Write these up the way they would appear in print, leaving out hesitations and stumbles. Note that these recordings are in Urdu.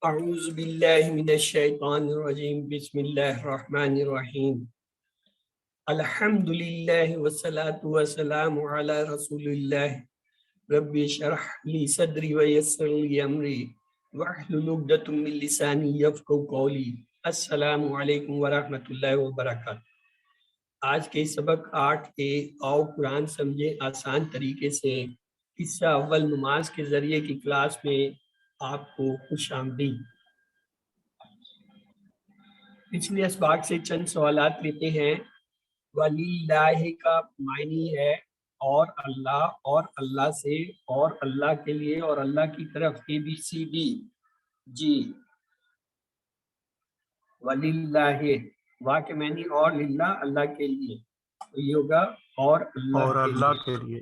اعوذ باللہ من الشیطان الرجیم بسم اللہ الرحمن الرحیم الحمدللہ والصلاة والسلام علی رسول اللہ رب اشرح لی صدری ویسر لی امری واحلل عقدۃ من لسانی یفقہوا قولی۔ السلام علیکم ورحمۃ اللہ وبرکاتہ۔ آج کے سبق 8 آؤ قرآن سمجھے آسان طریقے سے حصہ اول نماز کے ذریعے کی کلاس میں آپ کو خوش آمدید۔ پچھلے اسباق سے چند سوالات لیتے ہیں۔ وَلِلَّهِ کا معنی ہے اور اللہ سے اور اللہ کے لیے اور اللہ کی طرف ABCD جی۔ وَلِلَّهِ وا کے معنی اور للہ اللہ کے لیے، تو یہ ہوگا اور اللہ کے لیے۔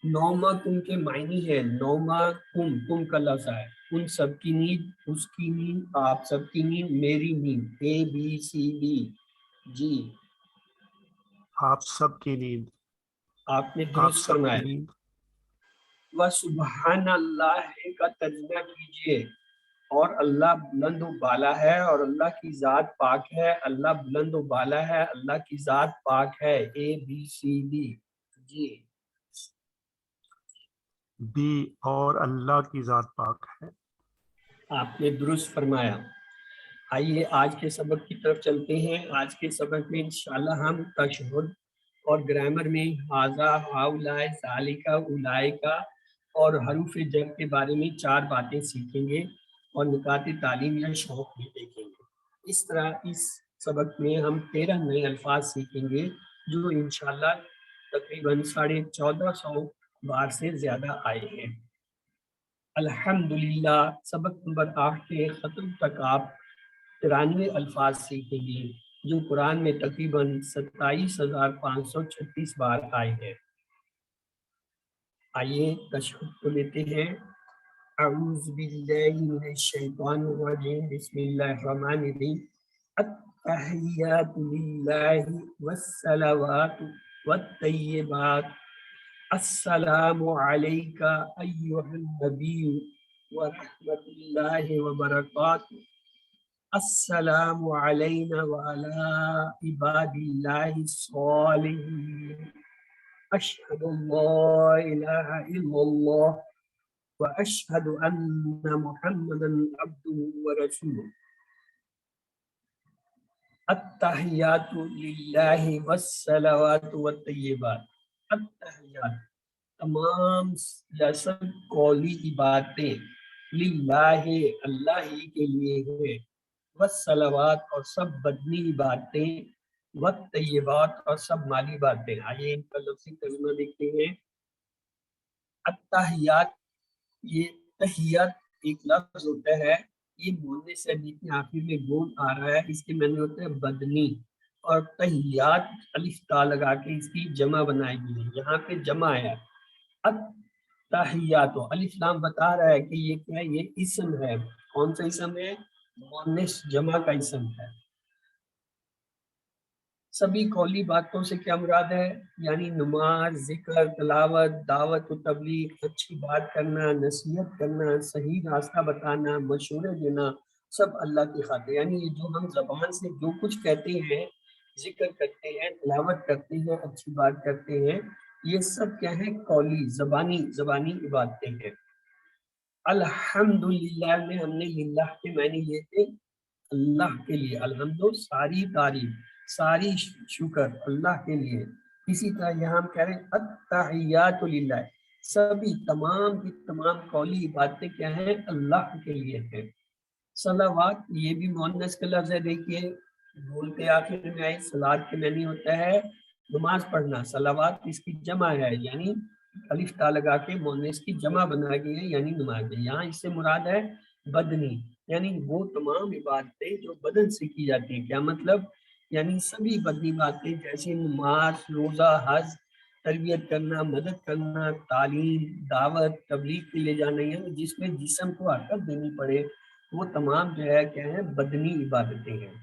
نوما کم کے معنی ہے نوما کم کا لفظ ہے، ان سب کی نیند، اس کی نیند، آپ سب کی نیند، میری نیند ABCD جی۔ آپ سب کی نیند، آپ نے درست فرمایا۔ وَسُبْحَانَ اللَّهِ کا ترجمہ کیجئے، اور اللہ بلند و بالا ہے اور اللہ کی ذات پاک ہے، اللہ بلند و بالا ہے، اللہ کی ذات پاک ہے ABCD جی۔ بھی اور اللہ کی ذات پاک ہے۔ آپ نے درست فرمایا۔ آئیے آج کے سبق کی طرف چلتے ہیں۔ آج کے سبق میں انشاءاللہ ہم تشہد اور گرامر میں ھذا، ہؤلاء، ذالک، اولئک اور حروف جر کے بارے میں 4 باتیں سیکھیں گے اور نکات تعلیم یا شوق بھی دیکھیں گے۔ اس طرح اس سبق میں ہم 13 نئے الفاظ سیکھیں گے جو انشاءاللہ تقریباً 1450 بار سے زیادہ آئے ہیں۔ الحمدللہ سبق نمبر 8 کے ختم تک آپ 93 الفاظ سیکھیں گے جو قرآن میں تقریباً 27,536 بار آئے ہیں۔ آئیے تشہد کو لیتے ہیں۔ اعوذ باللہ من الشیطان الرجیم بسم اللہ الرحمن الرحیم التحیات للہ والصلوات والطیبات السلام علیک ایہا النبی ورحمۃ اللہ وبرکاتہ السلام علینا وعلی عباد اللہ الصالحین اشہد ان لا الہ الا اللہ واشہد ان محمدا عبدہ ورسولہ۔ التحیات للہ والصلوات والطیبات، التحیات تمام یا سب قولی عبادتیں، للہ اللہ ہی کے لیے ہے، والصلوات اور سب بدنی عبادتیں، والطیبات اور سب مالی باتیں۔ آئیے ان کا لفظی ترجمہ دیکھتے ہیں۔ التحیات، یہ تحیات ایک لفظ ہوتا ہے، یہ بولنے سے ابھی کے آخر میں گون آ رہا ہے، اس کے معنی ہوتے ہیں بدنی، اور تحیات الف تا لگا کے اس کی جمع بنائی گئی ہے، یہاں پہ جمع ہے التحیات۔ الف لام بتا رہا ہے کہ یہ کیا ہے، یہ اسم ہے۔ کون سا اسم ہے؟ مؤنث جمع کا اسم ہے۔ سبھی قولی باتوں سے کیا مراد ہے؟ یعنی نماز، ذکر، تلاوت، دعوت و تبلیغ، اچھی بات کرنا، نصیحت کرنا، صحیح راستہ بتانا، مشورے دینا، سب اللہ کی خاطر۔ یعنی یہ جو ہم زبان سے جو کچھ کہتے ہیں، ذکر کرتے ہیں، تلاوت کرتے ہیں، اچھی بات کرتے ہیں، یہ سب کیا ہے؟ قولی، زبانی عبادتیں ہیں۔ الحمدللہ میں ہم نے للہ کے معنی لیے تھے اللہ کے لیے، الحمد ساری تعریف، ساری شکر اللہ کے لیے۔ اسی طرح یہاں ہم کہہ رہے ہیں التحیات للہ، سبھی تمام کی تمام قولی باتیں کیا ہیں؟ اللہ کے لیے ہیں۔ صلوات، یہ بھی مؤنث کا لفظ ہے، دیکھیے بولتے آخر میں آئی، صلات کے معنی ہوتا ہے نماز پڑھنا، صلوات اس کی جمع ہے، یعنی الف تا لگا کے مؤنث کی جمع بنا گئی ہے، یعنی نماز ہے۔ یہاں اس سے مراد ہے بدنی، یعنی وہ تمام عبادتیں جو بدن سے کی جاتی ہیں۔ کیا مطلب؟ یعنی سبھی بدنی باتیں جیسے نماز، روزہ، حج، تربیت کرنا، مدد کرنا، تعلیم، دعوت، تبلیغ کے لے جانا، یعنی جس میں جسم کو حرکت دینی پڑے، وہ تمام جو ہے کیا ہے؟ بدنی عبادتیں ہیں۔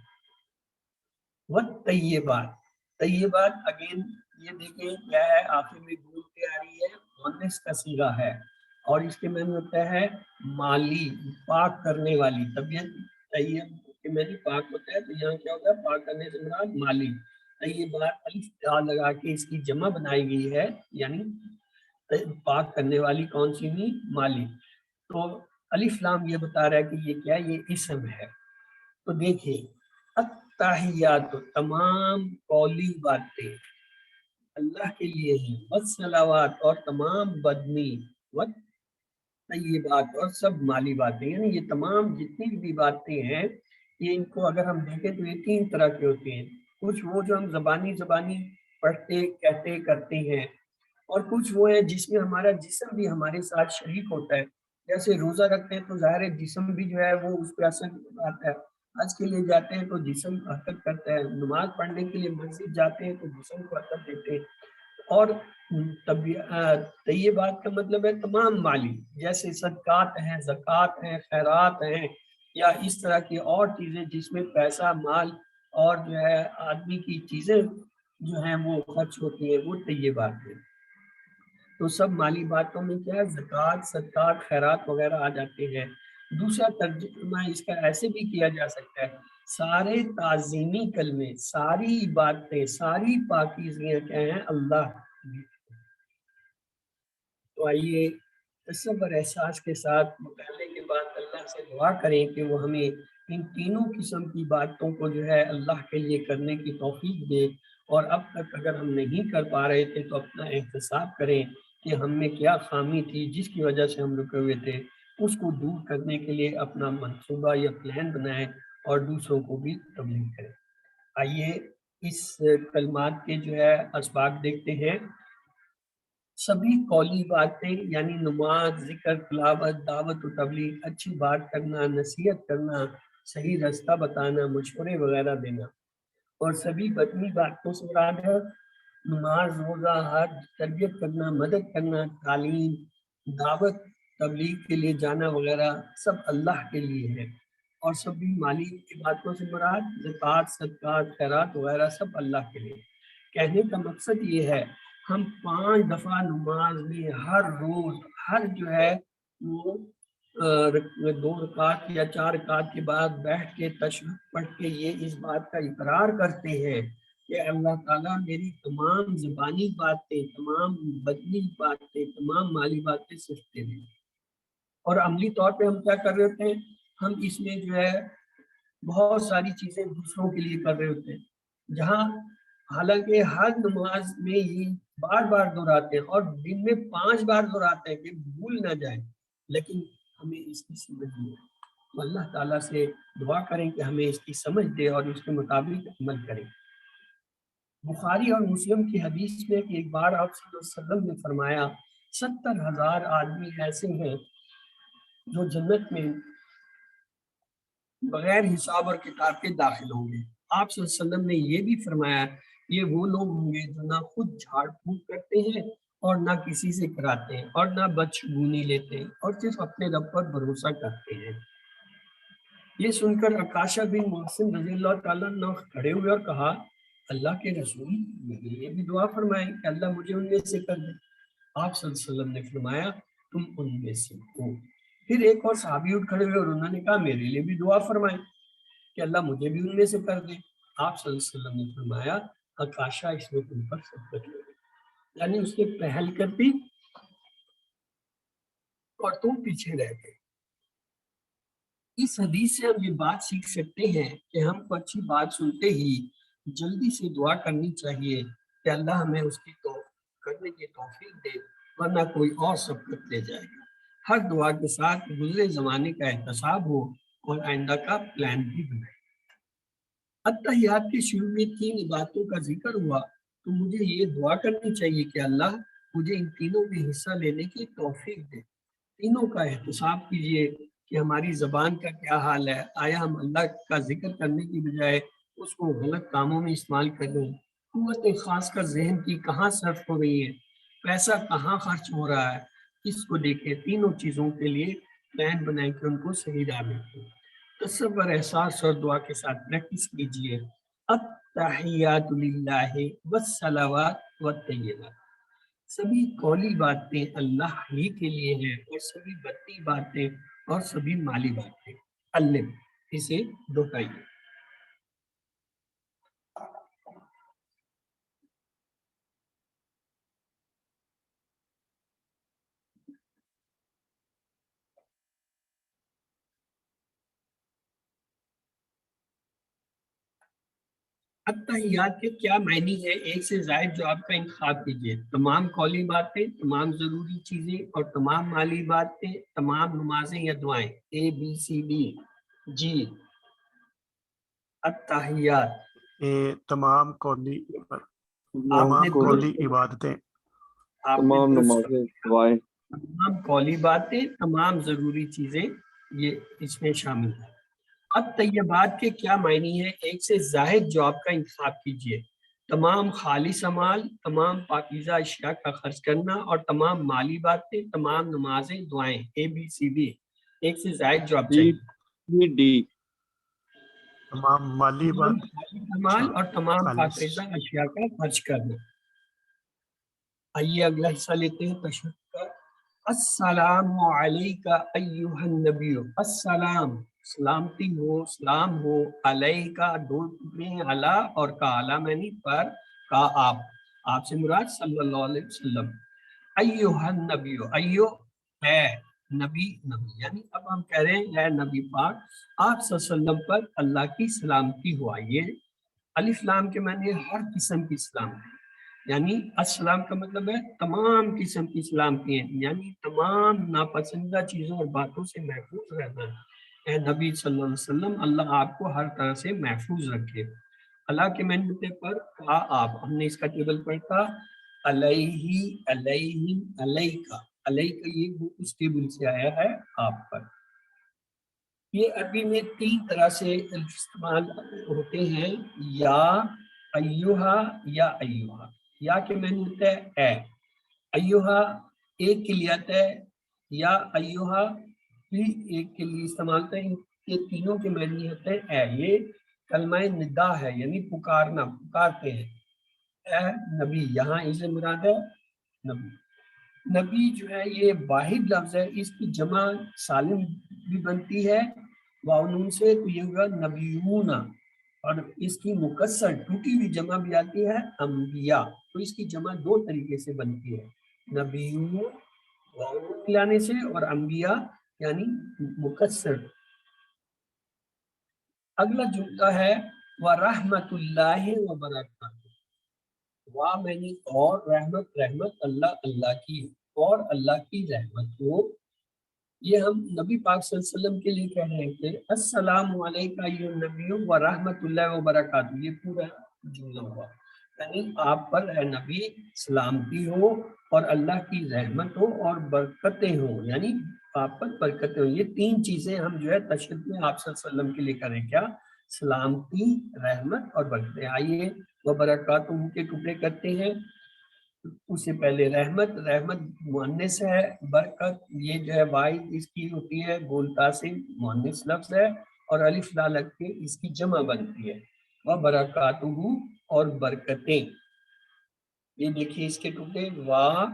والطیبات، طیبات اگین یہ دیکھیں کیا ہے؟ آخر میں گول کے آ رہی ہے، مؤنث کا صیغہ ہے، اور اس کے معنی ہوتا ہے مالی، پاک کرنے والی، طبیعت طیب کے معنی پاک ہوتا ہے، تو یہاں کیا ہوتا ہے پاک کرنے سے مراد مالی۔ طیبات الف تا لگا کے اس کی جمع بنائی گئی ہے، یعنی پاک کرنے والی کون سی ہوئی؟ مالی۔ تو الف لام یہ بتا رہا ہے کہ یہ کیا ہے؟ یہ اسم ہے۔ تو دیکھیں التحیات، تمام قولی باتیں اللہ کے لیے ہیں، والصلوات، اور تمام بدنی، والطیبات، اور سب مالی باتیں، یعنی یہ تمام جتنی بھی باتیں ہیں یہ ان کو اگر ہم دیکھیں تو یہ تین طرح کے ہوتے ہیں۔ کچھ وہ جو ہم زبانی پڑھتے کہتے کرتے ہیں، اور کچھ وہ ہے جس میں ہمارا جسم بھی ہمارے ساتھ شریک ہوتا ہے۔ جیسے روزہ رکھتے ہیں تو ظاہر ہے جسم بھی جو ہے وہ اس پہ اثر آتا ہے، حج کے لیے جاتے ہیں تو جسم حرکت کرتا ہے، نماز پڑھنے کے لیے مسجد جاتے ہیں تو جسم کو حرکت دیتے ہیں۔ اور طیبات کا مطلب ہے تمام مالی، جیسے صدقات ہیں، زکوٰۃ ہیں، خیرات ہیں، یا اس طرح کی اور چیزیں جس میں پیسہ، مال اور جو ہے آدمی کی چیزیں جو ہیں وہ خرچ ہوتی ہیں، وہ طیبات ہیں۔ تو سب مالی باتوں میں کیا ہے؟ زکوٰۃ، صدقات، خیرات وغیرہ آ جاتے ہیں۔ دوسرا ترجمہ اس کا ایسے بھی کیا جا سکتا ہے، سارے تعظیمی کلمے، ساری باتیں، ساری پاکیزگیاں کیا ہیں؟ اللہ کی۔ تو آئیے تصور احساس کے ساتھ مطالعے کے بعد اللہ سے دعا کریں کہ وہ ہمیں ان تینوں قسم کی باتوں کو جو ہے اللہ کے لیے کرنے کی توفیق دے، اور اب تک اگر ہم نہیں کر پا رہے تھے تو اپنا احتساب کریں کہ ہم میں کیا خامی تھی جس کی وجہ سے ہم رکے ہوئے تھے، اس کو دور کرنے کے لیے اپنا منصوبہ یا پلان بنائیں اور دوسروں کو بھی تبلیغ کریں۔ آئیے اس کلمات کے جو ہے اسباق دیکھتے ہیں۔ سبھی قولی باتیں یعنی نماز، ذکر، تلاوت، دعوت و تبلیغ، اچھی بات کرنا، نصیحت کرنا، صحیح رستہ بتانا، مشورے وغیرہ دینا، اور سبھی بدنی باتوں سے مراد ہے نماز، روزہ، حج، تربیت کرنا، مدد کرنا، تعلیم، دعوت، تبلیغ کے لیے جانا وغیرہ سب اللہ کے لیے ہے۔ اور سبھی مالی باتوں سے مراد زکوٰۃ، صدقات، خیرات وغیرہ سب اللہ کے لیے۔ کہنے کا مقصد یہ ہے ہم 5 دفعہ نماز میں ہر روز، ہر جو ہے وہ 2 رکعت یا 4 رکعت کے بعد بیٹھ کے تشہد پڑھ کے یہ اس بات کا اقرار کرتے ہیں کہ اللہ تعالیٰ میری تمام زبانی باتیں، تمام بدنی باتیں، تمام مالی باتیں صرف تیرے۔ اور عملی طور پہ ہم کیا کر رہے ہوتے ہیں؟ ہم اس میں جو ہے بہت ساری چیزیں دوسروں کے لیے کر رہے ہوتے ہیں، جہاں حالانکہ ہر نماز میں یہ بار بار دہراتے ہیں اور دن میں 5 بار دہراتے ہیں کہ بھول نہ جائیں، لیکن ہمیں اس کی سمجھ نہیں ہے۔ تو اللہ تعالیٰ سے دعا کریں کہ ہمیں اس کی سمجھ دے اور اس کے مطابق عمل کریں۔ بخاری اور مسلم کی حدیث میں کہ ایک بار آپ صلی اللہ علیہ وسلم نے فرمایا 70,000 آدمی ایسے ہیں جو جنت میں بغیر حساب اور کتاب کے داخل ہوں گے۔ آپ صلی اللہ علیہ وسلم نے یہ بھی فرمایا یہ وہ لوگ ہوں گے جو نہ خود جھاڑ پھونک کرتے ہیں اور نہ کسی سے کراتے ہیں اور نہ بدشگونی لیتے ہیں اور صرف اپنے رب پر بھروسہ کرتے ہیں۔ یہ سن کر عکاشہ بن محسن رضی اللہ تعالیٰ عنہ کھڑے ہوئے اور کہا اللہ کے رسول میرے لیے بھی دعا فرمائیں کہ اللہ مجھے ان میں سے کر دے۔ آپ صلی اللہ علیہ وسلم نے فرمایا تم ان میں سے ہو۔ پھر ایک اور صحابی اٹھ کھڑے ہوئے اور انہوں نے کہا میرے لیے بھی دعا فرمائیں کہ اللہ مجھے بھی ان میں سے کر دے۔ آپ صلی اللہ علیہ وسلم نے فرمایا عکاشہ اس میں تم پر سبقت لے، یعنی اس کے پہل کرتی اور تم پیچھے رہ گئے۔ اس حدیث سے ہم یہ بات سیکھ سکتے ہیں کہ ہم کو اچھی بات سنتے ہی جلدی سے دعا کرنی چاہیے کہ اللہ ہمیں اس کی کرنے کی توفیق دے، ورنہ کوئی اور سبقت لے جائے گا۔ ہر دعا کے ساتھ گزرے زمانے کا احتساب ہو اور آئندہ کا پلان بھی بنائے۔ اتحیات کے شروع میں 3 باتوں کا ذکر ہوا تو مجھے یہ دعا کرنی چاہیے کہ اللہ مجھے ان تینوں میں حصہ لینے کی توفیق دے۔ تینوں کا احتساب کیجیے کہ ہماری زبان کا کیا حال ہے، آیا ہم اللہ کا ذکر کرنے کی بجائے اس کو غلط کاموں میں استعمال کر رہے ہیں، قوت خاص کر ذہن کی کہاں صرف ہو رہی ہے، پیسہ کہاں خرچ ہو رہا ہے، اس کو دیکھیں۔ تینوں چیزوں کے لیے پلان بنائیں کہ ان کو صحیح راہ میں رکھیں۔ تصور احساس اور دعا کے ساتھ پریکٹس کیجیے التحیات للہ والصلوات والطیبات۔ سبھی قولی باتیں اللہ ہی کے لیے ہیں، اور سبھی بدی باتیں اور سبھی مالی باتیں۔ علم، اسے دہرائیے۔ التحیات کے کیا معنی ہے؟ ایک سے زائد جواب کا انتخاب کیجیے۔ تمام قولی باتیں، تمام ضروری چیزیں اور تمام مالی باتیں، تمام نمازیں یا دعائیں۔ اے بی سی ڈی۔ جی، التحیات۔ تمام قولی آپ نے تمام قولی درست، عبادتیں، آپ نے تمام درست نمازیں دعائیں۔ تمام قولی باتیں، تمام ضروری چیزیں، یہ اس میں شامل ہے۔ الطیبات کے کیا معنی ہے؟ ایک سے زائد جواب کا انتخاب کیجیے۔ تمام خالص اعمال، تمام پاکیزہ اشیاء کا خرچ کرنا اور تمام مالی باتیں، تمام نمازیں دعائیں۔ اے بی سی ڈی۔ ایک سے زائد جواب سی چاہیے۔ ڈی۔ تمام مالی تمام بات، خالص اعمال اور تمام خالص۔ پاکیزہ اشیاء کا خرچ کرنا۔ آئیے اگلا حصہ لیتے ہیں، تشہد کا۔ السلام علیکہ ایہا النبی۔ السلام، سلامتی ہو، سلام ہو، علیکہ، دو ٹکڑے ہیں، علی اور کا، علی معنی پر، کا آپ سے مراد صلی اللہ علیہ وسلم۔ ایہا النبی، ایو ہے نبی، نبی یعنی اب ہم کہہ رہے ہیں اے نبی پاک، آپ صلی اللہ علیہ وسلم پر اللہ کی سلامتی ہو۔ یہ الف لام کے معنی ہے ہر قسم کی سلامتی، یعنی السلام کا مطلب ہے تمام قسم کی سلامتی ہیں، یعنی تمام ناپسندیدہ چیزوں اور باتوں سے محفوظ رہنا ہے۔ اے نبی صلی اللہ علیہ وسلم، اللہ آپ کو ہر طرح سے محفوظ رکھے۔ اللہ کے معنی پر کا آپ، ہم نے اس کا ٹیبل پڑھا تھا، علیہ، علیہم، علیکہ، علیکہ یہ اس ٹیبل سے آیا ہے آپ پر۔ یہ عربی میں تین طرح سے استعمال ہوتے ہیں، یا، ایوہا یا ایوہا۔ یا کے معنی ہوتا ہے اے، ایوہا ایک کے لیے آتا ہے، یا ایوہا بھی ایک کے لیے استعمال ہوتا ہے۔ یہ تینوں کے معنی ہوتے ہیں اے۔ یہ کلمہ ندا ہے، یعنی پکارنا، پکارتے ہیں اے نبی، یہاں اسے مراد ہے نبی۔ نبی جو ہے یہ واحد لفظ ہے، اس کی جمع سالم بھی بنتی ہے واؤنون سے، تو یہ ہوگا نبیون، اور اس کی مکسر ٹوٹی ہوئی جمع بھی آتی ہے انبیاء، تو اس کی جمع دو طریقے سے بنتی ہے، نبیون واؤنون ملانے سے، اور انبیاء یعنی مکسر۔ اگلا جملہ ہے وَرَحْمَةُ اللَّهِ وَبَرَكَاتُهُ۔ واہ معنی اور، رحمت، رحمت اللہ، اللہ کی، اور اللہ کی رحمت ہو۔ یہ ہم نبی پاک صلی اللہ علیہ وسلم کے لیے کہہ رہے ہیں کہ السلام علیکہ ایھا النبی ورحمۃ اللہ وبرکاتہ، یہ پورا جملہ ہوا، یعنی آپ پر اے نبی سلامتی ہو اور اللہ کی رحمت ہو اور برکتیں ہوں، یعنی آپ پر برکتیں ہوں۔ یہ تین چیزیں ہم جو ہے تشہد میں آپ صلی اللہ علیہ وسلم کے لیے کریں، کیا؟ سلامتی، رحمت اور برکتیں۔ آئیے وبرکاتہ کے ٹکڑے کرتے ہیں۔ اس سے پہلے رحمت، رحمت مؤنث ہے، برکت یہ جو ہے واحد اس کی ہوتی ہے، بولتا سے مؤنث لفظ ہے، اور الف لا لگ کے اس کی جمع بنتی ہے، وبرکاتہ اور برکتیں۔ یہ دیکھیے اس کے ٹکڑے، واہ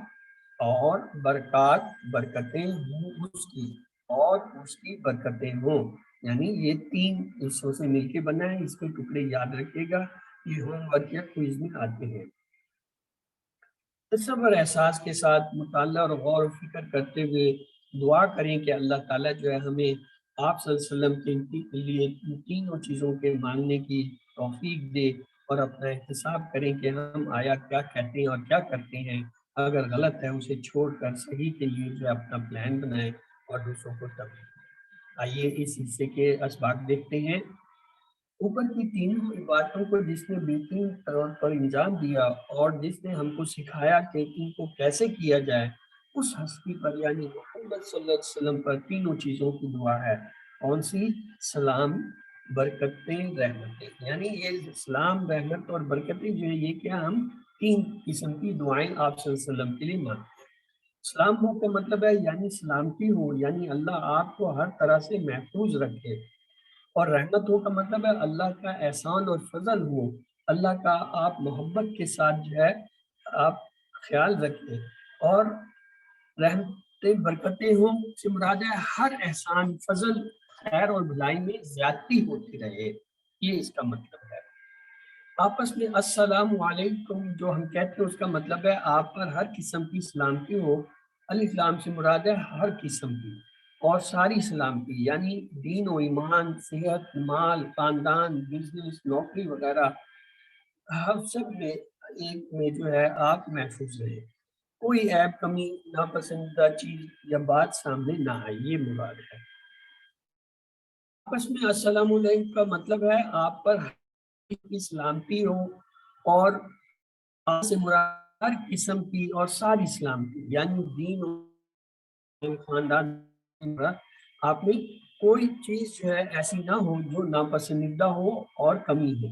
اور برکات، برکتیں ہوں اس کی، اور اس کی برکتیں ہوں، یعنی یہ تین حصوں سے مل کے بنا ہے۔ اس کے ٹکڑے یاد رکھیے گا، یہ ہوم ورک یا کوئز میں آتے ہیں۔ تصور احساس کے ساتھ مطالعہ اور غور و فکر کرتے ہوئے دعا کریں کہ اللہ تعالیٰ جو ہے ہمیں آپ صلی اللہ علیہ وسلم کے لیے ان تینوں چیزوں کے مانگنے کی توفیق دے، اور اپنا احتساب کریں کہ ہم آیا کیا کہتے ہیں اور کیا کرتے ہیں، اگر غلط ہے اسے چھوڑ کر صحیح کے لیے جو ہے اپنا پلان بنائیں اور دوسروں کو تبلیغ۔ آئیے اس حصے کے اسباق دیکھتے ہیں۔ اوپر کی تینوں عبادتوں کو جس نے بہترین طور پر انجام دیا اور جس نے ہم کو سکھایا کہ ان کو کیسے کیا جائے، اس ہستی پر یعنی محمد صلی اللہ علیہ وسلم پر تینوں چیزوں کی دعا ہے۔ کون سی؟ سلام، برکتیں، رحمتیں، یعنی یہ سلام، رحمت اور برکتیں جو ہے یہ کیا، ہم تین قسم کی دعائیں آپ صلی اللہ علیہ وسلم کے لیے مانگتے ہیں۔ سلام ہو کا مطلب ہے یعنی سلامتی ہو، یعنی اللہ آپ کو ہر طرح سے محفوظ رکھے، اور رحمت ہو کا مطلب ہے اللہ کا احسان اور فضل ہو، اللہ کا آپ محبت کے ساتھ جو ہے آپ خیال رکھیں، اور رحمتیں برکتیں ہوں سے مراد ہے ہر احسان فضل خیر اور بھلائی میں زیادتی ہوتی رہے، یہ اس کا مطلب ہے۔ آپس میں السلام علیکم جو ہم کہتے ہیں اس کا مطلب ہے آپ پر ہر قسم کی سلامتی ہو، الف لام سے مراد ہے ہر قسم کی اور ساری سلامتی، یعنی دین و ایمان، صحت، مال، خاندان، بزنس، نوکری وغیرہ، ہم سب میں ایک میں جو ہے آپ محفوظ رہے، کوئی عیب، کمی، ناپسندیدہ چیز یا بات سامنے نہ آئے، یہ مراد ہے۔ آپس میں السلام علیکم کا مطلب ہے آپ پر کی سلامتی ہو، اور آپ سے مراد ہر قسم کی اور ساری سلامتی، یعنی دین اور خاندان، آپ میں کوئی چیز جو ہے ایسی نہ ہو جو ناپسندیدہ ہو اور کمی ہو۔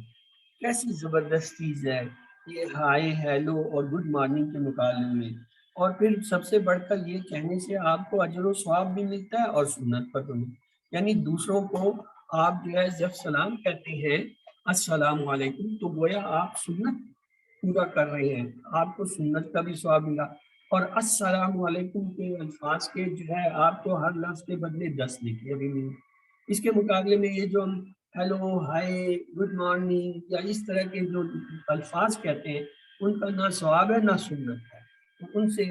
کیسی زبردست چیز ہے یہ ہائے، ہیلو اور گڈ مارننگ کے مقابلے میں، اور پھر سب سے بڑھ کر یہ کہنے سے آپ کو اجر و ثواب بھی ملتا ہے اور سنت پر بھی، یعنی دوسروں کو آپ جو ہے جب سلام کہتے ہیں السلام علیکم تو گویا آپ سنت پورا کر رہے ہیں، آپ کو سنت کا بھی ثواب ملا، اور السلام علیکم کے الفاظ کے جو ہے آپ کو ہر لفظ کے بدلے 10 لکھے بھی ملے۔ اس کے مقابلے میں یہ جو ہم ہیلو، ہائے، گڈ مارننگ یا اس طرح کے جو الفاظ کہتے ہیں ان کا نہ ثواب ہے نہ سنت ہے، تو ان سے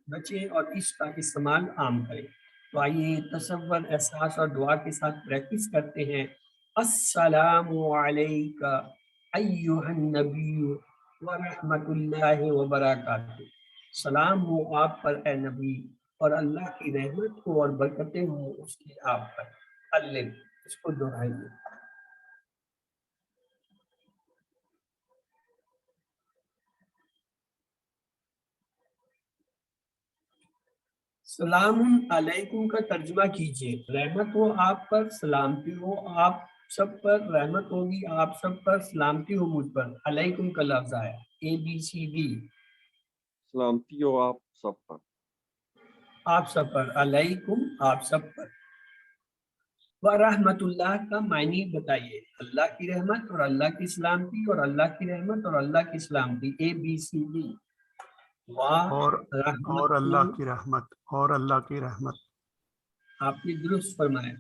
بچیں اور اس کا استعمال عام کریں۔ تو آئیے تصور، احساس اور دعا کے ساتھ پریکٹس کرتے ہیں۔ السلام علیکہ ایھا النبی ورحمۃ اللہ وبرکاتہ، سلام ہو آپ پر اے نبی، اور اللہ کی رحمت ہو اور برکتیں ہوں اس کی آپ پر۔ اللہ اس کو دہرائیے۔ سلام علیکم کا ترجمہ کیجئے، رحمت ہو آپ پر، سلامتی ہو آپ سب پر، رحمت ہوگی آپ سب پر، سلامتی ہو مجھ پر۔ علیکم کا لفظ آیا ABCD، سلامتی ہو آپ سب پر، آپ سب پر، علیکم آپ سب پر۔ ورحمت اللہ کا معنی بتائیے، اللہ کی رحمت اور اللہ کی سلامتی، اور اللہ کی رحمت اور اللہ کی سلامتی، ABCD۔ اور رحمت، اللہ کی رحمت، اور اللہ کی رحمت۔ آپ نے درست فرمایا۔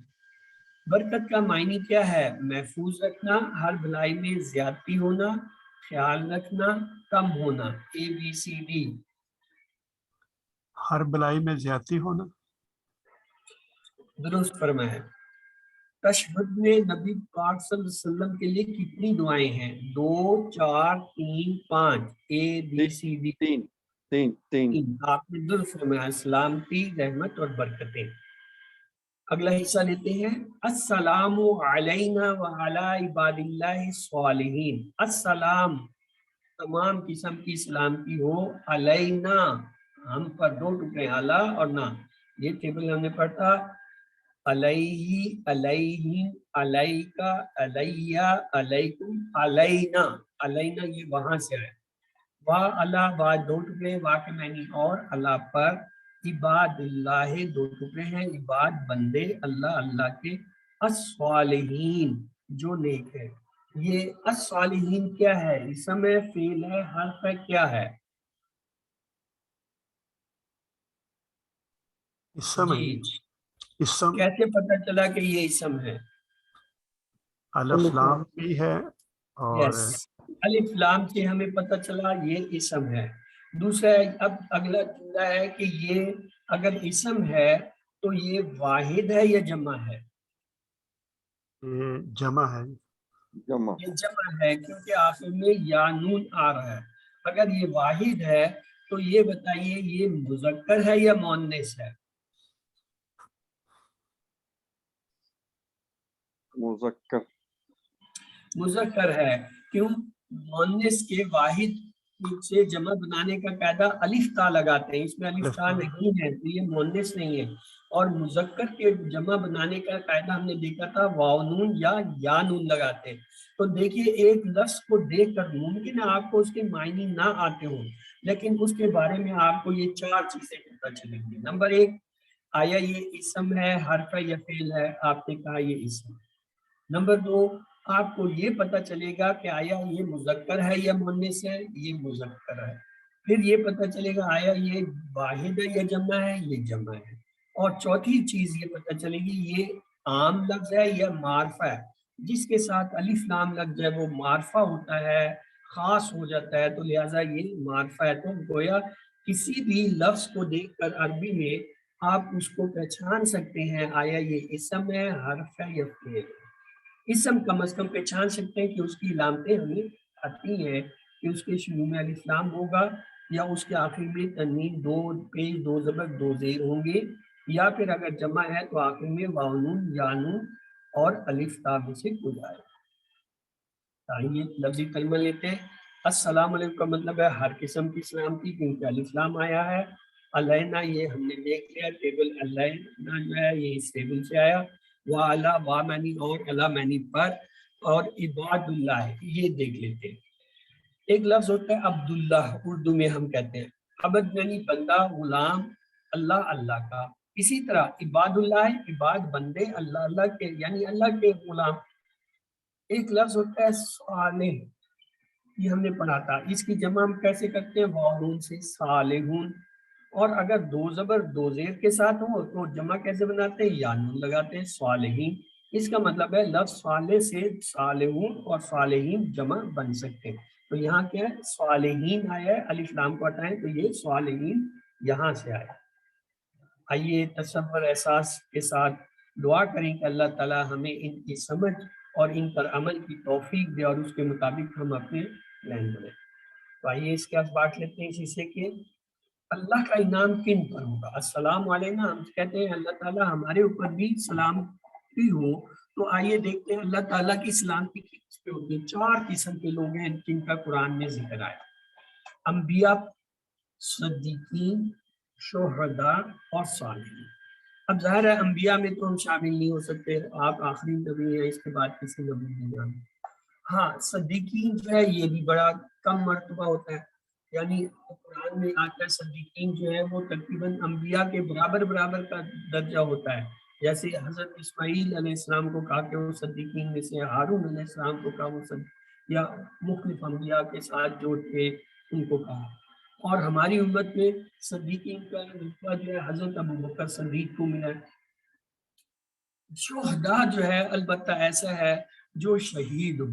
برکت کا معنی کیا ہے؟ محفوظ رکھنا، ہر بھلائی میں زیادتی ہونا، خیال رکھنا، کم ہونا، ABCD۔ ہر بلائی میں زیادتی ہونا۔ درست فرمایا۔ تشہد میں نبی پاک صلی اللہ علیہ وسلم کے لیے کتنی دعائیں ہیں؟ 2، 4، 3، 5، ABCD۔ تین تین تین آپ نے درست فرمایا، سلامتی، رحمت اور برکتیں۔ اگلا حصہ لیتے ہیں۔ السلام علینا وعلی عباد اللہ الصالحین، السلام تمام قسم کی سلامتی ہو، علینا ہم پر، 2 ٹکڑے اعلی اور نہ، یہ ٹیبل ہم نے پڑھا، علیہ، علیہم، علیکا، علیہ، علیکم، علینا، علینا یہ وہاں سے ہے، وا اللہ، وا 2 ٹکڑے، وا کے معنی اور، اللہ پر، عباد اللہ 2 ٹکڑے ہیں، عباد بندے، اللہ اللہ کے، الصالحین جو نیک ہے۔ یہ الصالحین کیا ہے؟ اسم ہے، فعل ہے، حرف ہے، کیا ہے؟ اسم ہے، جی، اسم کیسے پتہ چلا کہ یہ اسم ہے؟ الف لام بھی ہے، اور یس، الف لام سے ہمیں پتہ چلا یہ اسم ہے۔ دوسرا اب اگلا جملہ ہے کہ یہ اگر اسم ہے تو یہ واحد ہے یا جمع ہے؟ یہ جمع ہے۔ جمع، یہ جمع ہے کیونکہ آخر میں یا نون آ رہا ہے۔ اگر یہ واحد ہے تو یہ بتائیے یہ مذکر ہے یا مؤنث ہے؟ مذکر، مذکر ہے، کیوں؟ مؤنث کے واحد سے جمع بنانے کا قاعدہ الف تا لگاتے ہیں، اس میں الف تا نہیں ہے تو یہ مؤنث نہیں ہے، اور مذکر کے جمع بنانے کا قاعدہ ہم نے دیکھا تھا واو نون یا نون لگاتے ہیں۔ تو دیکھیے ایک لفظ کو دیکھ کر ممکن ہے آپ کو اس کے معنی نہ آتے ہوں، لیکن اس کے بارے میں آپ کو یہ 4 چیزیں پتہ چلیں گی۔ نمبر 1، آیا یہ اسم ہے، حرف ہے یا فعل ہے؟ آپ نے کہا یہ اسم۔ نمبر 2، آپ کو یہ پتہ چلے گا کہ آیا یہ مذکر ہے یا مؤنث ہے؟ یہ مذکر ہے۔ پھر یہ پتہ چلے گا آیا یہ واحد ہے یا جمع ہے، یہ جمع ہے. اور چوتھی چیز یہ پتہ چلے گی یہ عام لفظ ہے یا معرفہ ہے. جس کے ساتھ الف لام لگ جائے وہ معرفہ ہوتا ہے، خاص ہو جاتا ہے، تو لہٰذا یہ معرفہ ہے. تو گویا کسی بھی لفظ کو دیکھ کر عربی میں آپ اس کو پہچان سکتے ہیں آیا یہ اسم ہے، حرف ہے یا فعل ہے. اسم کم از کم پہچان سکتے ہیں کہ اس کی علامتیں ہمیں آتی ہیں کہ اس کے شروع میں الف لام ہوگا یا اس کے آخر میں تنوین، دو پیش، دو زبر، دو زیر ہوں گے، یا پھر اگر جمع ہے تو آخر میں واو نون یا نون اور الف تا میں سے کوئی آئے. آئیے لفظی کلمہ لیتے ہیں. السلام علیکم کا مطلب ہے ہر قسم کی سلامتی، کیونکہ الف لام آیا ہے. علینا یہ ہم نے دیکھ لیا ٹیبل، علینا جو ہے یہ اس ٹیبل سے آیا. وعلا وا معنی اور علا معنی پر، اور عباد اللہ یہ دیکھ لیتے ہیں. ایک لفظ ہوتا ہے عبداللہ، اردو میں ہم کہتے ہیں عبد یعنی بندہ، غلام، اللہ اللہ کا. اسی طرح عباد اللہ، عباد بندے اللہ اللہ کے یعنی اللہ کے غلام. ایک لفظ ہوتا ہے صالح، یہ ہم نے پڑھا تھا، اس کی جمع ہم کیسے کرتے ہیں واؤن سے صالحون. اور اگر دو زبر دو زیر کے ساتھ ہو تو جمع کیسے بناتے ہیں یا نون لگاتے ہیں صالحین. اس کا مطلب ہے لفظ صالح سے صالحون اور صالحین جمع بن سکتے ہیں. تو یہاں کیا ہے صالحین آیا ہے، الف لام کو ہٹائیں تو یہ صالحین یہاں سے آیا. آئیے تصور احساس کے ساتھ دعا کریں کہ اللہ تعالی ہمیں ان کی سمجھ اور ان پر عمل کی توفیق دے اور اس کے مطابق ہم اپنے پلان بنائیں. تو آئیے اس کے اسباق لیتے ہیں شیشے کے. اللہ کا انعام کن پر ہوگا؟ السلام علینا، ہم کہتے ہیں اللہ تعالیٰ ہمارے اوپر بھی سلامتی ہو. تو آئیے دیکھتے ہیں اللہ تعالیٰ کی سلامتی کس پہ ہوتی ہے. 4 قسم کے لوگ ہیں جن کا قرآن میں ذکر آیا: انبیاء، صدیقین، شہداء اور صالحین. اب ظاہر ہے انبیاء میں تو ہم شامل نہیں ہو سکتے، آپ آخری نبی ہیں، اس کے بعد کسی نبی نہیں جانے. ہاں صدیقین جو ہے یہ بھی بڑا کم مرتبہ ہوتا ہے، یعنی قرآن میں آتا ہے صدیقین جو ہے وہ تقریباً انبیاء کے برابر برابر کا درجہ ہوتا ہے. جیسے حضرت اسماعیل علیہ السلام کو کہا کہ وہ صدیقین میں سے، ہارون علیہ السلام کو کہا وہ یا مختلف انبیاء کے ساتھ جو تھے ان کو کہا. اور ہماری امت میں صدیقین کا رتبہ جو ہے حضرت ابو بکر صدیق کو ملا ہے. شہداء جو ہے البتہ ایسا ہے جو شہید ہو،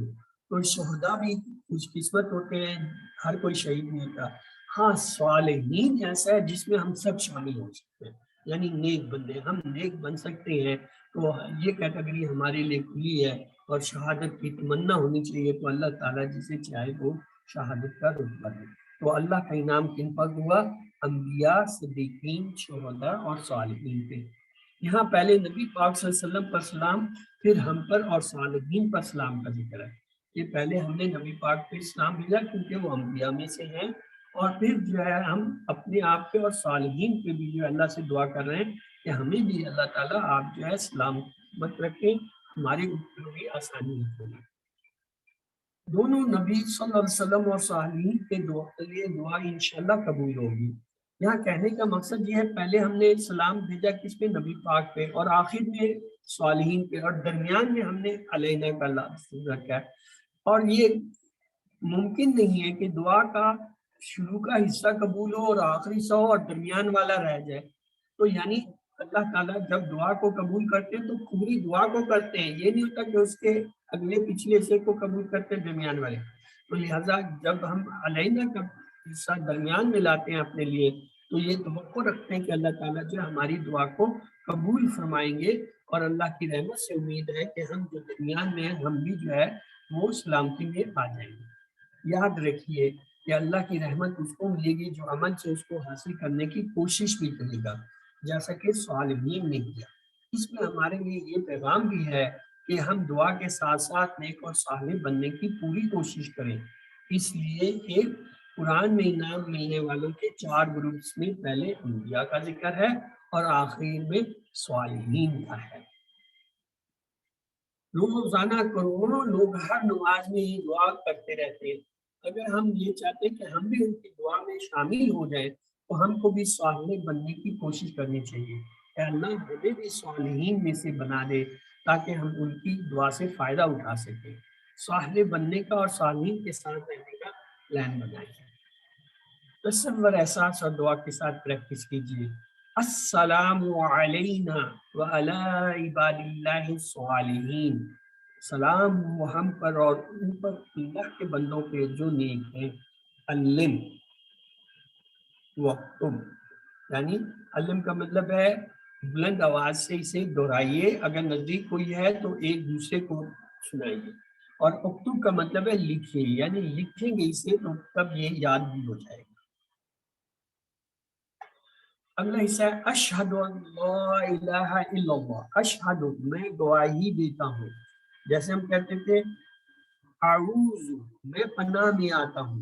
تو شہداء بھی کچھ قسمت ہوتے ہیں، ہر کوئی شہید نہیں ہوتا. ہاں صالحین ایسا ہے جس میں ہم سب شامل ہو سکتے ہیں، یعنی نیک بندے، ہم نیک بن سکتے ہیں. تو یہ کیٹیگری ہمارے لیے کھلی ہے اور شہادت کی تمنا ہونی چاہیے. تو اللہ تعالیٰ جسے چاہے وہ شہادت کا رتبہ دے. تو اللہ کا انعام کن پر ہوا؟ انبیاء، صدیقین، شہداء اور صالحین پہ. یہاں پہلے نبی پاک صلی اللہ علیہ وسلم پر سلام، پھر ہم پر اور صالحین پر سلام کا ذکر ہے. یہ پہلے ہم نے نبی پاک پہ سلام بھیجا کیونکہ وہ انبیاء میں سے ہیں، اور پھر جو ہے ہم اپنے آپ پہ اور صالحین پہ بھی جو اللہ سے دعا کر رہے ہیں کہ ہمیں بھی اللہ تعالیٰ آپ جو ہے سلامت رکھیں، ہمارے اوپر بھی آسانی رکھیں. دونوں نبی صلی اللہ علیہ وسلم اور صالحین کے دعا انشاءاللہ قبول ہوگی. یہاں کہنے کا مقصد یہ ہے پہلے ہم نے سلام بھیجا کس پہ؟ نبی پاک پہ، اور آخر میں صالحین پہ، اور درمیان میں ہم نے علینا کا لفظ رکھا ہے. اور یہ ممکن نہیں ہے کہ دعا کا شروع کا حصہ قبول ہو اور آخری سو اور درمیان والا رہ جائے. تو یعنی اللہ تعالیٰ جب دعا کو قبول کرتے ہیں تو پوری دعا کو کرتے ہیں، یہ نہیں ہوتا کہ اس کے اگلے پچھلے حصے کو قبول کرتے ہیں درمیان والے. تو لہٰذا جب ہم علینا کا حصہ درمیان میں لاتے ہیں اپنے لیے تو یہ توقع رکھتے ہیں کہ اللہ تعالیٰ جو ہے ہماری دعا کو قبول فرمائیں گے، اور اللہ کی رحمت سے امید ہے کہ ہم جو درمیان میں ہیں ہم بھی جو ہے وہ سلامتی میں آ جائیں گے. یاد رکھیے کہ اللہ کی رحمت اس کو ملے گی جو عمل سے اس کو حاصل کرنے کی کوشش بھی کرے گا، جیسا کہ صالحین نے کیا. اس میں ہمارے لیے یہ پیغام بھی ہے کہ ہم دعا کے ساتھ ساتھ نیک اور صالح بننے کی پوری کوشش کریں. اس لیے کہ قرآن میں انعام ملنے والوں کے 4 گروپس میں پہلے انبیاء کا ذکر ہے اور آخری میں صالحین کا ہے. روزانہ کروڑوں لوگ ہر نماز میں یہ دعا کرتے رہتے ہیں. اگر ہم یہ چاہتے ہیں کہ ہم بھی ان کی دعا میں شامل ہو جائیں تو ہم کو بھی صالح بننے کی کوشش کرنی چاہیے کہ اللہ ہمیں بھی صالحین میں سے بنا دے تاکہ ہم ان کی دعا سے فائدہ اٹھا سکیں. صالح بننے کا اور صالحین کے ساتھ رہنے کا پلان بنائیں. تصور احساس اور دعا کے ساتھ پریکٹس کیجیے. السلام علینا وعلی عباد اللہ الصالحین. سلام ہو ہم پر اور ان پر اللہ کے بندوں پہ جو نیک ہیں. علم وقتم یعنی علم کا مطلب ہے بلند آواز سے اسے دہرائیے، اگر نزدیک کوئی ہے تو ایک دوسرے کو سنائیے. اور اکتب کا مطلب ہے لکھیے، یعنی لکھیں گے اسے تو تب یہ یاد بھی ہو جائے گا. اگلا حصہ ہے اشہد ان لا الہ الا اللہ. اشہد میں گواہی دیتا ہوں، جیسے ہم کہتے تھے اعوذ میں پناہ میں آتا ہوں،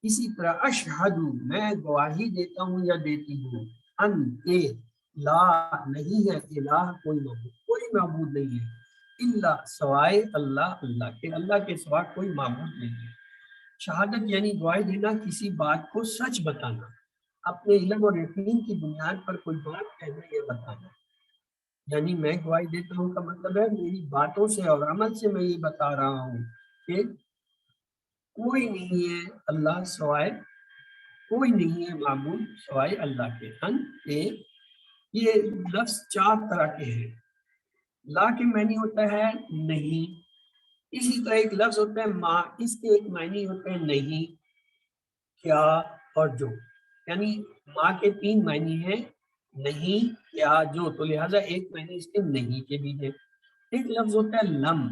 اسی طرح اشہد میں گواہی دیتا ہوں یا دیتی ہوں ان کے لا نہیں ہے الہ کوئی معبود نہیں ہے الا سوائے اللہ اللہ کے، اللہ کے سوا کوئی معبود نہیں ہے. شہادت یعنی گواہی دینا، کسی بات کو سچ بتانا، اپنے علم اور یقین کی بنیاد پر کوئی بات کہنا یا بتانا. یعنی میں گواہی دیتا ہوں کا مطلب ہے میری باتوں سے اور عمل سے میں یہ بتا رہا ہوں کہ کوئی نہیں ہے اللہ سوائے، کوئی نہیں ہے معبود سوائے اللہ کے. یہ لفظ 4 طرح کے ہیں. لا کے معنی ہوتا ہے نہیں، اسی طرح ایک لفظ ہوتا ہے ما، اس کے ایک معنی ہوتے ہیں نہیں، کیا اور جو. یعنی ما کے 3 معنی ہیں، نہیں، کیا، جو، تو لہٰذا ایک معنی اس کے نہیں کے بھی ہے. ایک لفظ ہوتا ہے لم،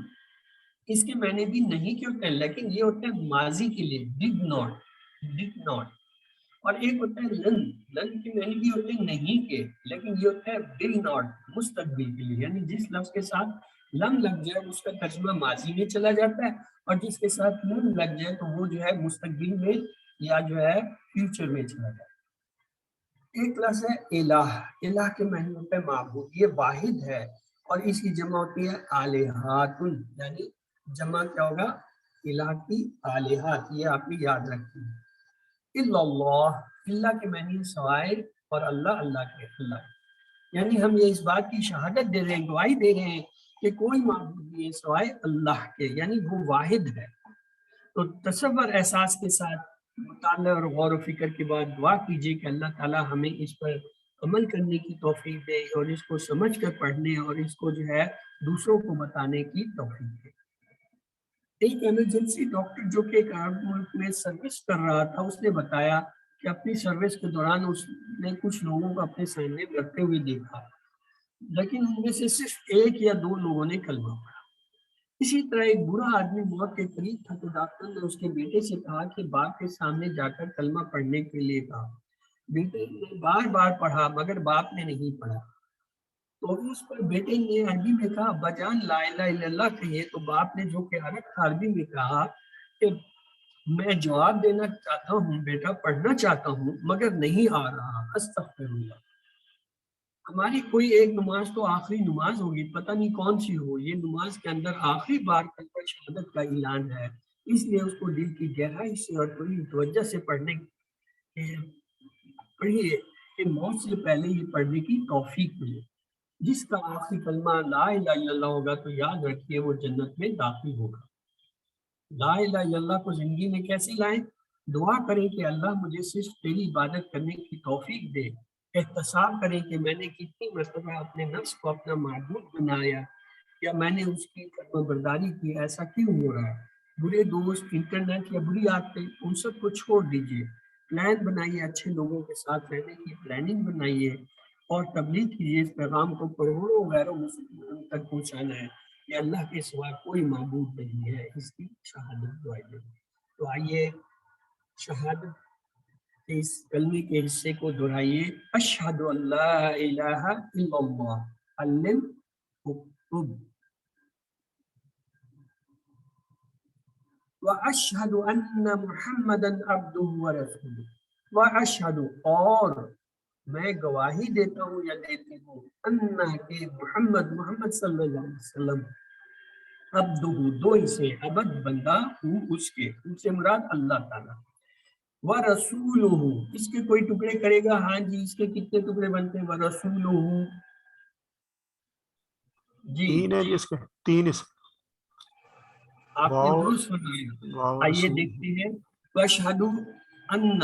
اس کے معنی بھی نہیں کے ہوتے ہیں لیکن یہ ہوتے ہیں ماضی کے لیے ڈڈ ناٹ. اور ایک ہوتا ہے لن، لن کے معنی بھی ہوتے ہیں نہیں کے لیکن یہ ہوتا ہے ول ناٹ مستقبل کے لیے. یعنی جس لفظ کے ساتھ لم لگ جائے اس کا ترجمہ ماضی میں چلا جاتا ہے، اور جس کے ساتھ لن لگ جائے تو وہ جو ہے مستقبل میں یا جو ہے فیوچر میں چلا جاتا ہے. ایک لفظ ہے الہ. الہ کے معنی ہوتا ہے معبود، یہ واحد ہے اور اس کی جمع ہوتی ہے الہات، یعنی جمع کیا ہوگا الہ کی الہات. یہ آپ بھی یاد رکھیں. اللہ، اللہ کے معنی سوائے اور اللہ اللہ کے، اللہ یعنی ہم یہ اس بات کی شہادت دے رہے ہیں، گواہی دے رہے ہیں کہ کوئی معبود نہیں ہے سوائے اللہ کے، یعنی وہ واحد ہے. تو تصور احساس کے ساتھ مطالعہ اور غور و فکر کے بعد دعا کیجیے کہ اللہ تعالیٰ ہمیں اس پر عمل کرنے کی توفیق دے اور اس کو سمجھ کر پڑھنے اور اس کو جو ہے دوسروں کو بتانے کی توفیق دے. ایک ایمرجنسی ڈاکٹر جو کہ ایک عرب ملک میں سروس کر رہا تھا، اس نے بتایا کہ اپنی سروس کے دوران اس نے کچھ لوگوں کو اپنے سامنے رکھتے ہوئے دیکھا لیکن ان میں سے صرف 1 یا 2 لوگوں نے کلمہ پڑھا. اسی طرح ایک برا آدمی موت کے قریب تھا تو ڈاکٹر نے اس کے بیٹے سے کہا کہ باپ کے سامنے جا کر کلمہ پڑھنے کے لیے کہا. بیٹے نے بار بار پڑھا مگر باپ نے نہیں پڑھا. تو اس پر بیٹے نے عربی میں کہا ابا جان لا الہ الا اللہ کہیے. تو باپ نے جو کہ عربی میں کہا کہ میں جواب دینا چاہتا ہوں بیٹا، پڑھنا چاہتا ہوں مگر نہیں آ رہا، استغفر اللہ. ہماری کوئی ایک نماز تو آخری نماز ہوگی، پتہ نہیں کون سی ہو، یہ نماز کے اندر آخری بار کلمہ شہادت کا اعلان ہے، اس لیے اس کو دل کی گہرائی سے اور پوری توجہ سے پڑھنے پڑھیے کہ موت سے پہلے یہ پڑھنے کی توفیق ملے. جس کا آخری کلمہ لا الہ الا اللہ ہوگا تو یاد رکھیے وہ جنت میں داخل ہوگا. لا الہ الا اللہ کو زندگی میں کیسے لائیں؟ دعا کریں کہ اللہ مجھے صرف تیری عبادت کرنے کی توفیق دے. احتساب کریں کہ میں نے کتنی مرتبہ اپنے نفس کو اپنا معبود بنایا یا میں نے اس کی فرما برداری کی، ایسا کیوں ہو رہا ہے؟ برے دوست، انٹرنیٹ یا بری عادتیں، ان سب کو چھوڑ دیجیے. پلان بنائیے، اچھے لوگوں کے ساتھ رہنے کی پلاننگ بنائیے اور تبلیغ کیجیے. اس پیغام کو کروڑوں غیروں مسلمانوں تک پہنچانا ہے کہ اللہ کے سوا کوئی معبود نہیں ہے، اس کی شہادت دعائیے. تو آئیے شہادت کے اس کلمے کے حصے کو دہرائیے. اشہد ان لا الہ الا اللہ علم اکتب واشہد ان محمدا عبدہ ورسولہ. واشہد اور میں گواہی دیتا ہوں یا دیتی ہوں انا کہ محمد صلی اللہ علیہ وسلم عبدہ، 2 حصے، عبد بندہ ہوں اس کے، ان سے مراد اللہ تعالیٰ، ورسولہ اس کے کوئی ٹکڑے کرے گا؟ ہاں جی، اس کے کتنے ٹکڑے بنتے ہیں؟ ورسولہ جی 3 ہے جس کے 3 اس آپ نے درست فرمایا. آئیے دیکھتے ہیں. واشہد ان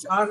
4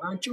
5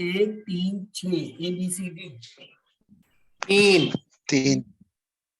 1 3 6 ABCD 3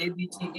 ABCD।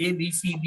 ABCD।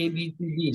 ABCD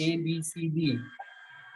ABCD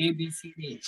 ABCD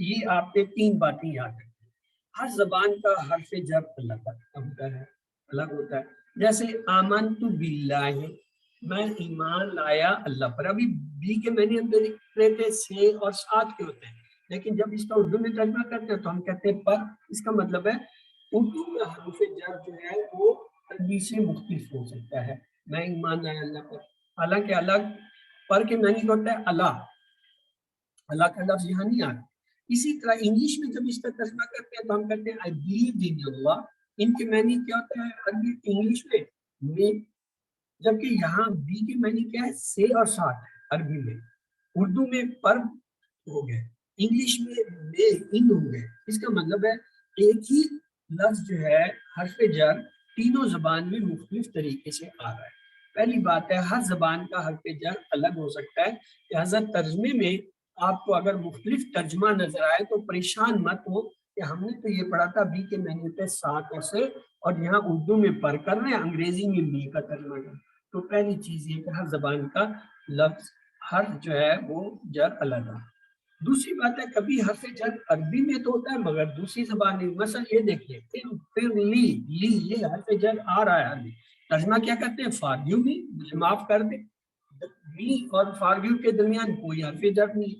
یہ آپ نے 3 باتیں یاد رکھیں. ہر زبان کا حرف جر الگ ہوتا ہے، الگ ہوتا ہے. جیسے آمنت باللہ، میں ایمان لایا اللہ پر. ابھی بی کے معنی ہم دیکھ رہے تھے سے اور ساتھ کے ہوتے ہیں، لیکن جب اس کا اردو میں ترجمہ کرتے ہیں تو ہم کہتے ہیں پر. اس کا مطلب ہے اردو کا حرف جر جو ہے وہ عربی سے مختلف ہو سکتا ہے. میں ایمان لایا اللہ پر، حالانکہ الگ پر کے معنی ہوتا ہے اللہ، اللہ کا لفظ یہاں نہیں آ رہا. اسی طرح انگلش میں جب اس کا ترجمہ کرتے ہیں تو ہم کہتے ہیں I believe in Allah. ان کے معنی کیا ہوتا ہے عربی انگلش میں، جبکہ یہاں بی کے معنی کیا ہے سے اور ساتھ ہے عربی میں. اردو میں پر ہو گئے، انگلش میں ان ہو گئے. اس کا مطلب ہے ایک ہی لفظ جو ہے حرف جر تینوں زبان میں مختلف طریقے سے آ رہا ہے. پہلی بات ہے ہر زبان کا حرف جر الگ ہو سکتا ہے، لہذا ترجمے میں آپ کو اگر مختلف ترجمہ نظر آئے تو پریشان مت ہو کہ ہم نے تو یہ پڑھا تھا بی کے معنی پہ ساتھ اور سے، اور یہاں اردو میں پر کر رہے ہیں، انگریزی میں بی کا ترجمہ کر. تو پہلی چیز یہ کہ ہر زبان کا لفظ حرف جو ہے وہ جر الگ ہے. دوسری بات ہے کبھی حرف جر عربی میں تو ہوتا ہے مگر دوسری زبان میں. مثلا یہ دیکھیے پھر لی یہ حرف جر آ رہا ہے عربی، ترجمہ کیا کرتے ہیں فارگیو می، مجھے معاف کر دے. می اور فارگیو کے درمیان کوئی حرف جر نہیں.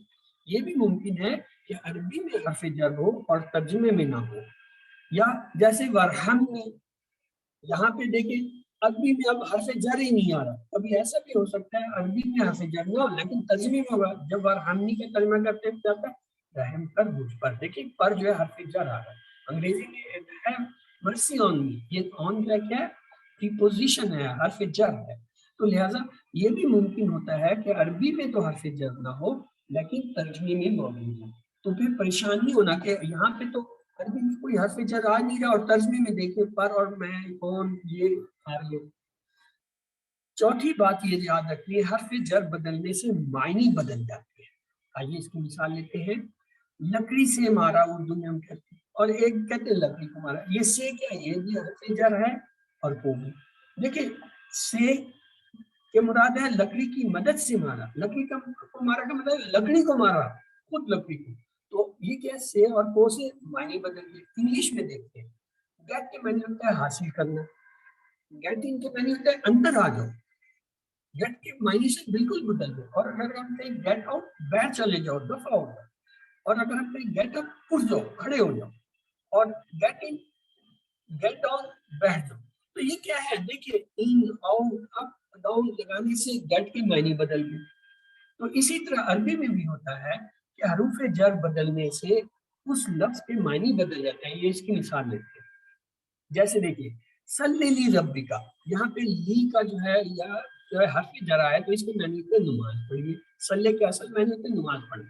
یہ بھی ممکن ہے کہ عربی میں حرف جر ہو اور ترجمے میں نہ ہو. یا جیسے ورحم میں، یہاں پہ دیکھیں عربی میں اب حرف جر ہی نہیں آ رہا. کبھی ایسا بھی ہو سکتا ہے عربی میں حرف جر نہ ہو لیکن ترجمے میں ہوگا. جب ورحمنی کا ترجمہ کرتے ہیں کیا رحم کر مجھ پر، دیکھیں پر جو ہے حرف جر آ رہا ہے. انگریزی میں ہے مرسی آن می، یہ آن کیا ہے پریپوزیشن ہے، حرف جر ہے. تو لہٰذا یہ بھی ممکن ہوتا ہے کہ عربی میں تو حرف جر نہ ہو لیکن ترجمے میں موجود ہے. تو پھر پریشان نہیں ہونا کہ یہاں پہ تو عربی میں کوئی حرف جر آ نہیں رہا اور ترجمے میں دیکھیں پر اور میں کون یہ آ رہی ہے. چوتھی بات یہ یاد رکھنی ہے حرف جر بدلنے سے معنی بدل جاتے ہیں. آئیے اس کی مثال لیتے ہیں. لکڑی سے مارا اردو میں ہم کہتے ہیں، اور ایک کہتے ہیں لکڑی کو مارا. یہ سے کیا ہے؟ یہ بھی حرف جر ہے اور کو بھی. دیکھیں سے کہ مراد ہے لکڑی کی مدد سے مارا، لکڑی کو مارا کا مطلب لکڑی کو مارا، خود لکڑی کو. تو یہ کیا سے اور کو سے معنی بدل گئے. انگلش میں دیکھتے ہیں گیٹ کے معنی ہوتا ہے حاصل کرنا، گیٹ ان کے معنی ہوتا ہے اندر آ جاؤ. گیٹ کے معنی سے بالکل بدل گئے. اور اگر ہم کہیں گیٹ آؤٹ باہر چلے جاؤ دفعہ ہو جاؤ، اور اگر ہم کہیں گیٹ اپ اٹھ جاؤ کھڑے ہو جاؤ، اور گیٹ ان گیٹ ڈاؤن بیٹھ جاؤ. تو یہ کیا ہے دیکھیے ان آؤٹ اپ ڈاؤن لگانے سے گیٹ کے معنی بدل گئے. تو اسی طرح عربی میں بھی ہوتا ہے کہ حروف جر بدلنے سے اس لفظ کے معنی بدل جاتے ہیں. یہ اس کی مثال لیتے ہیں. جیسے دیکھیے صلی لی ربی کا، یہاں پہ لی کا جو ہے یا جو ہے حرف جرا ہے تو اس کے معنی ہوتے ہیں نماز پڑھیے. صلی کے اصل معنی ہوتے ہیں نماز پڑھنا.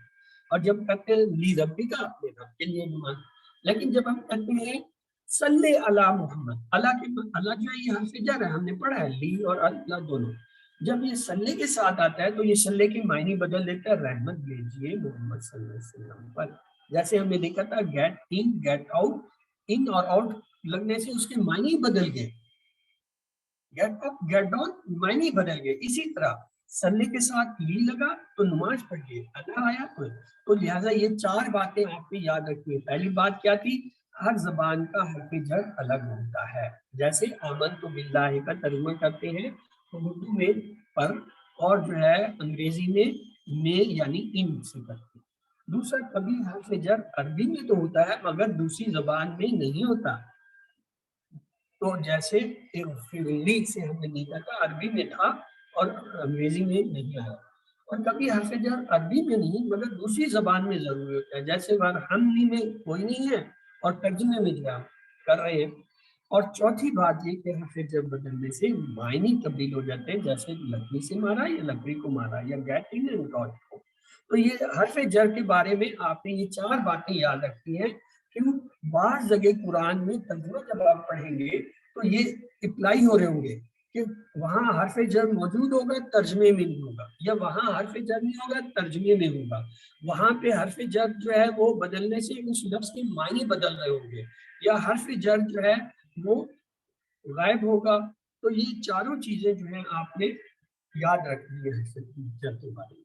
اور جب کہتے ہیں لی ربی کا اپنے رب کے لیے نماز. لیکن جب ہم کہتے ہیں صلی علی محمد، اللہ کے اللہ جو ہے یہ حرف جر ہے، ہم نے پڑھا ہے لی اور اللہ دونوں. جب یہ صلی کے ساتھ آتا ہے تو یہ صلی کے معنی بدل دیتا ہے رحمت بھیجیے محمد صلی اللہ علیہ وسلم پر. جیسے ہم نے دیکھا تھا گیٹ ان گیٹ آؤٹ، ان اور آؤٹ لگنے سے اس کے معنی بدل گئے. گیٹ اپ گیٹ ڈاؤن معنی بدل گئے. اسی طرح صلی کے ساتھ لی لگا تو نماز پڑھیے، اللہ آیا تو لہٰذا یہ 4 باتیں آپ کو یاد رکھیے. پہلی بات کیا تھی؟ ہر زبان کا حرف جر الگ ہوتا ہے. جیسے آمنت باللہ کا ترجمہ کرتے ہیں تو اردو میں پر، اور جو ہے انگریزی میں یعنی ان سے کرتے ہیں. دوسرا کبھی حرف جر عربی میں تو ہوتا ہے مگر دوسری زبان میں نہیں ہوتا. تو جیسے فیرلی سے ہم نے دیکھا تھا عربی میں تھا اور انگریزی میں نہیں آیا. اور کبھی حرف جر عربی میں نہیں مگر دوسری زبان میں ضرور ہوتا ہے. جیسے ورحمنی میں کوئی نہیں ہے اور ترجمے میں جو کر رہے ہیں. اور چوتھی بات یہ کہ حرف جر بدلنے سے معنی تبدیل ہو جاتے ہیں، جیسے لکڑی سے مارا یا لکڑی کو مارا یا گیٹ ان اینڈ گاٹ کو. تو یہ حرف جر کے بارے میں آپ نے یہ 4 باتیں یاد رکھتی ہیں کہ بعض جگہ قرآن میں ترجمہ جب آپ پڑھیں گے تو یہ اپلائی ہو رہے ہوں گے کہ وہاں حرف جر موجود ہوگا ترجمے میں نہیں ہوگا، یا وہاں حرف جر نہیں ہوگا ترجمے میں ہوگا. وہاں پہ حرف جر جو ہے وہ بدلنے سے اس لفظ کے معنی بدل رہے ہوں گے، یا حرف جر جو ہے وہ غائب ہوگا. تو یہ چاروں چیزیں جو ہیں آپ نے یاد رکھنی ہے حرف جر کے بارے میں.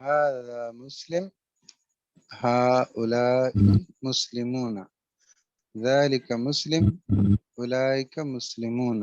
هذا مسلم هؤلاء مسلمون ذلك مسلم أولئك مسلمون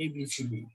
ABCD।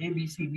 ABCD।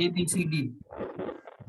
ABCD।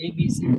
ABCD।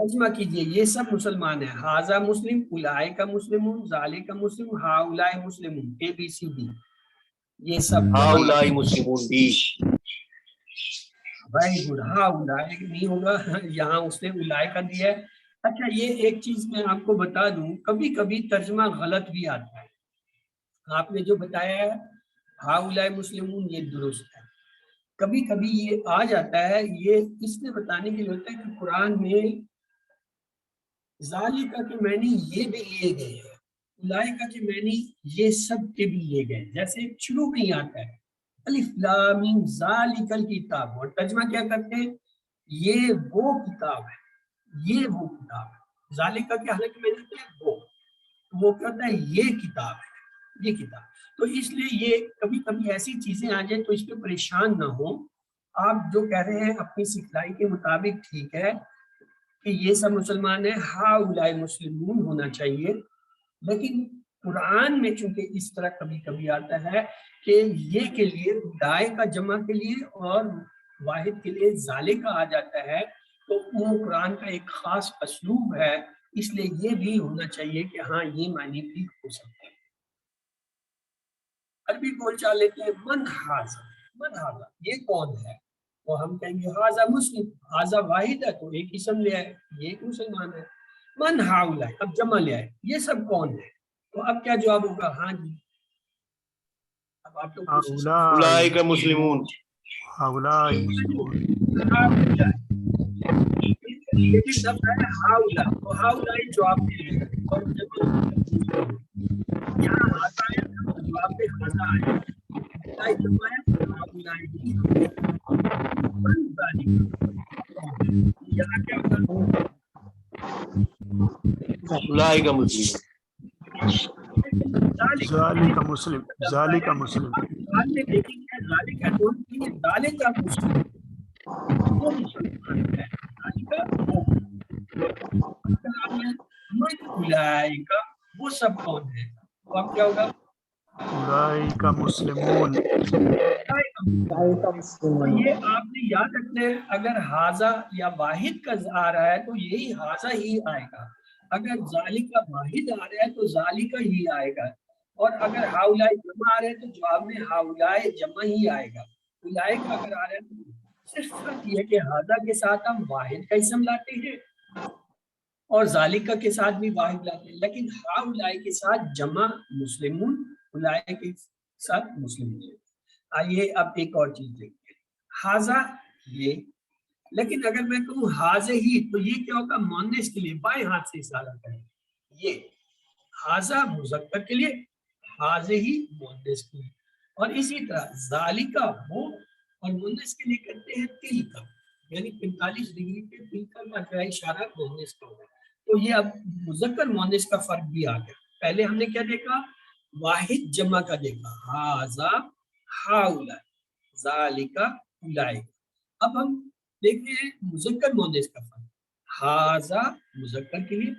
ترجمہ کیجئے یہ سب مسلمان ہیں. حاضہ مسلم، اولائے کا مسلمون، ذالک کا مسلم، ہاؤلائے مسلمون، اے بی سی ڈی، یہ سب هؤلاء مسلمون بی. Very good. ہاؤلائے نہیں ہوگا، یہاں اس نے اولائے کا دیا ہے. اچھا یہ ایک چیز میں آپ کو بتا دوں، کبھی کبھی ترجمہ غلط بھی آتا ہے. آپ نے جو بتایا ہے ہاؤلائے مسلمون یہ درست ہے. کبھی کبھی یہ آ جاتا ہے، یہ اس نے بتانے کے لیے ہوتا ہے کہ قرآن میں ذالکہ کے معنی یہ بھی لیے گئے ہیں، اولئکہ کے معنی یہ سب کے بھی لیے گئے. جیسے شروع میں ہی آتا ہے الف لام میم ذالک الکتاب، اور ترجمہ کیا کرتے ہیں یہ وہ کتاب ہے، یہ وہ کتاب ہے. ذالکہ کے حالت میں نہیں ہے وہ کہتا ہے یہ کتاب ہے، یہ کتاب. تو اس لیے یہ کبھی کبھی ایسی چیزیں آ جائیں تو اس پہ پریشان نہ ہو. آپ جو کہہ رہے ہیں اپنی سکھلائی کے مطابق ٹھیک ہے کہ یہ سب مسلمان ہیں، ہاؤلائے مسلمون ہونا چاہیے. لیکن قرآن میں چونکہ اس طرح کبھی کبھی آتا ہے کہ یہ کے لیے دائے کا جمع کے لیے اور واحد کے لیے ذالے کا آ جاتا ہے، تو وہ قرآن کا ایک خاص اسلوب ہے. اس لیے یہ بھی ہونا چاہیے کہ ہاں یہ معنی بھی ہو سکتے ہیں. عربی بول چال لیتے ہیں من حاضر، من حاضر یہ کون ہے، تو ہم کہیں گے حاضر مسلم، حاضر واحد ہے تو ایک اسم لے آئے، یہ ایک مسلمان ہے. من ہاؤلائے اب جمع لے آئے، یہ سب کون ہے، تو اب کیا جواب ہوگا؟ ہاں جی اب آپ لوگ کوشش اولئک مسلمون. هؤلاء مسلمون. یہ بھی لفظ ہے ہاؤلا، تو ہاؤلائی جواب دے لے گا. اور جب یہاں آتا ہے تو جواب میں خزا آئے، ہاؤلائی جمع ہے، ہاؤلائی بھی یہاں کیا ہوگا؟ اولئک مسلمون. ذالک مسلم، ذالک مسلم. بعد میں دیکھیں گے ذالک ہے تو یہ ذالک کا مسلم وہ مسلمان ہے، ذالک وہ. من اولئک وہ سب کون ہے، تو اب کیا ہوگا؟ اولئک مسلمون. ذالک تو مسلمون. یہ آپ نے یاد رکھنا ہے، اگر حاضہ یا واحد کا آ رہا ہے تو یہی حاضہ ہی آئے گا. اگر ذالکہ واحد آ رہا ہے تو ذالکہ ہی آئے گا. اور اگر ہاؤلائے جمع آ رہے ہیں تو جواب میں ہاؤلائے جمع ہی آئے گا. اولئک اگر آ رہے ہیں تو صرف فرق یہ ہے کہ حاضہ کے ساتھ ہم واحد کا اسم لاتے ہیں اور ذالکہ کے ساتھ بھی واحد لاتے ہیں، لیکن ہاؤلائے کے ساتھ جمع مسلمون، اولئک کے ساتھ مسلمون. آئیے اب ایک اور چیز دیکھتے ہیں. حاضہ یہ، لیکن اگر میں کہوں حاضہ ہی تو یہ کیا ہوگا؟ مؤنث کے لیے بائیں ہاتھ سے اشارہ کریں. یہ حاضہ مذکر کے لیے، حاضہ ہی مؤنث کے لیے. اور اسی طرح ذالکہ وہ، اور مؤنث کے لیے کرتے ہیں تلکا، یعنی 45 ڈگری پہ تلکا کا اشارہ مؤنث کا ہوگا. تو یہ اب مذکر مؤنث کا فرق بھی آ گیا. پہلے ہم نے کیا دیکھا؟ واحد جمع کا دیکھا، حاضہ ہاؤلائے، ذالکہ اولئک. اب ہم دیکھتے ہیں مذکر مؤنث کا فرق. حاضہ مذکر کے لیے،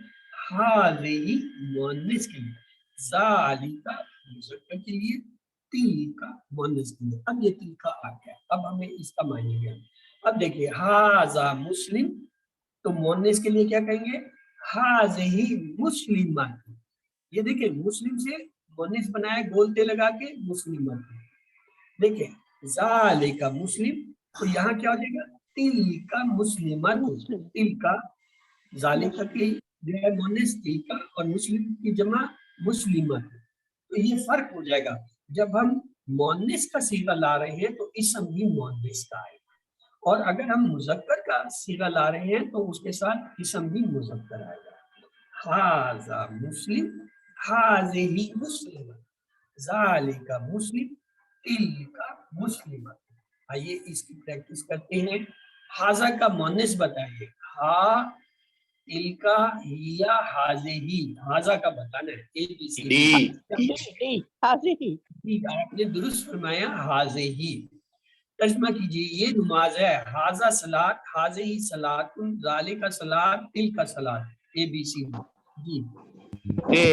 حاذہ مؤنث کے لیے، ذالکہ مذکر کے لیے، تلکہ مؤنث کے لیے. اب یہ تلکہ آ گیا، اب ہمیں اس کا معنی گیا. اب دیکھیے حاذہ مسلم تو مؤنث کے لیے کیا کہیں گے؟ حاذہ مسلمان. یہ دیکھیں مسلم سے مؤنث بنایا گولتے لگا کے مسلمان. دیکھیں ذالکہ مسلم تو یہاں کیا ہو جائے گا؟ تلکہ مسلمت. تلکہ ذالکہ کی جو ہے مؤنث تلکہ اور مسلم کی جمع مسلمت. تو یہ فرق ہو جائے گا. جب ہم مؤنث کا صیغہ لا رہے ہیں تو اسم بھی مؤنث کا آئے گا، اور اگر ہم مذکر کا صیغہ لا رہے ہیں تو اس کے ساتھ اسم بھی مذکر آئے گا. حاذہ مسلم، حاذہ مسلم، ذالکہ مسلم، تلکہ مسلمہ. آئیے اس کی پریکٹس کرتے ہیں. حاذہ کا مؤنث بتائیے. ہا، تلکہ، یا حاذہ ہی. حاذہ کا بتانا ہے. اے بی سی ڈی. ٹھیک، آپ نے درست فرمایا حاذہ ہی. ترجمہ کیجیے یہ نماز ہے. حاذہ صلاۃ، حاذہ ہی صلاۃ، ذالکہ صلاۃ، تلکہ صلاۃ. اے بی سی جی. اے.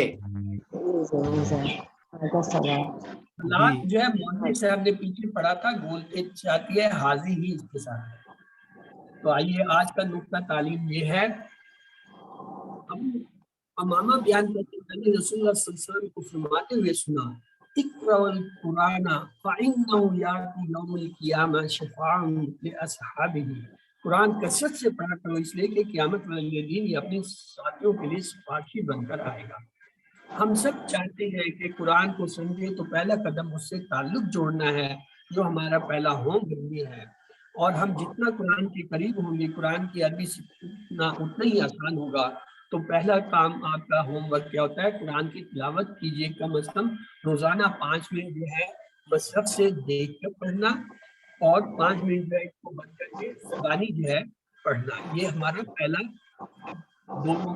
صلاۃ جو ہے مؤنث سے ہم نے پیچھے پڑھا تھا، گولتے چاہتی ہے، حاضی ہی اس کے ساتھ ہے. تو آئیے آج کا نقطہ تعلیم یہ ہے اب امامہ بیان کرتے ہیں میں نے رسول اللہ صلی اللہ علیہ وسلم کو فرماتے ہوئے سنا اقرأ القرآن فإنه یأتی یوم القیامہ شفاعا لأصحابہ، قرآن کثرت سے پڑھا کرو اس لیے کہ قیامت والے دن یہ اپنے ساتھیوں کے لیے سفارشی بن کر آئے گا۔ ہم سب چاہتے ہیں کہ قرآن کو سمجھیں تو پہلا قدم اس سے تعلق جوڑنا ہے جو ہمارا پہلا ہوم بننی ہے، اور ہم جتنا قرآن کے قریب ہوں گے قرآن کی عربی سیکھنا اتنا ہی آسان ہوگا۔ تو پہلا کام آپ کا ہوم ورک کیا ہوتا ہے؟ قرآن کی تلاوت کیجیے، کم از کم روزانہ 5 منٹ جو ہے مصحف سے دیکھ کر پڑھنا، اور 5 منٹ جو ہے اس کو بند کر کے زبانی جو ہے پڑھنا۔ یہ ہمارا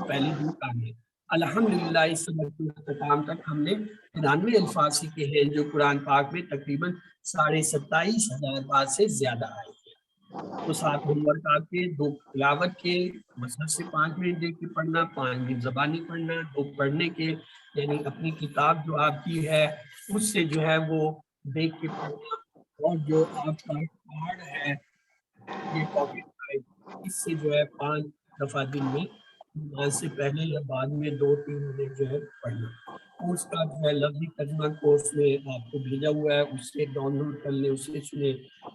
پہلے دو کام ہے۔ الحمدللہ اس سبق کے اختتام تک ہم نے 93 الفاظ سیکھے ہیں جو قرآن پاک میں تقریباً 27,500 بار سے زیادہ آئے ہیں۔ تو 7 ہوم ورک آپ کے، 2 تلاوت کے مصحف سے 5 منٹ دیکھ کے پڑھنا، 5 منٹ زبانی پڑھنا، 2 پڑھنے کے یعنی اپنی کتاب جو آپ کی ہے اس سے جو ہے وہ دیکھ کے پڑھنا، اور جو آپ کا کارڈ ہے یہ پاکٹ سائز اس سے جو ہے 5 دفعہ دن میں نماز سے پہلے یا بعد میں 2-3 منٹ جو ہے پڑھنا۔ کورس کا جو ہے لفظی ترجمہ کورس میں آپ کو بھیجا ہوا ہے، اس سے ڈاؤن لوڈ کر لیں، اس سے سنیں،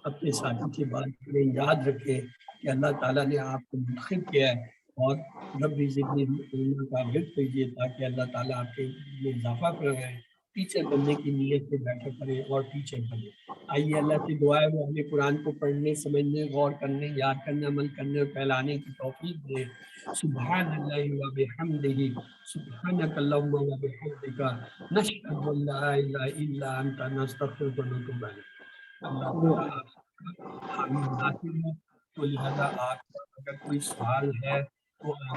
اپنے ساتھی سے بات کریں، یاد رکھیں کہ اللہ تعالیٰ نے آپ کو منتخب کیا ہے، اور رب زدنی علما کا ورد کیجیے تاکہ اللہ تعالیٰ آپ کے میں اضافہ کر رہے ہیں، ٹیچر بننے کی نیت سے بیٹھا کریں اور ٹیچر بنیں۔ آئیے اللہ سے دعا ہے وہ ہمیں قرآن کو پڑھنے، سمجھنے، غور کرنے، یاد کرنے، عمل کرنے اور پھیلانے کی توفیق دے۔ سبحان اللہ و بحمدہ، سبحانک اللہم و بحمدک، نشہد ان لا الہ الا انت، نستغفرک و نتوب الیک۔ اللہ تعالیٰ آپ کا حامی ناصر ہے، تو لہذا آپ کا اگر کوئی سوال ہے تو آپ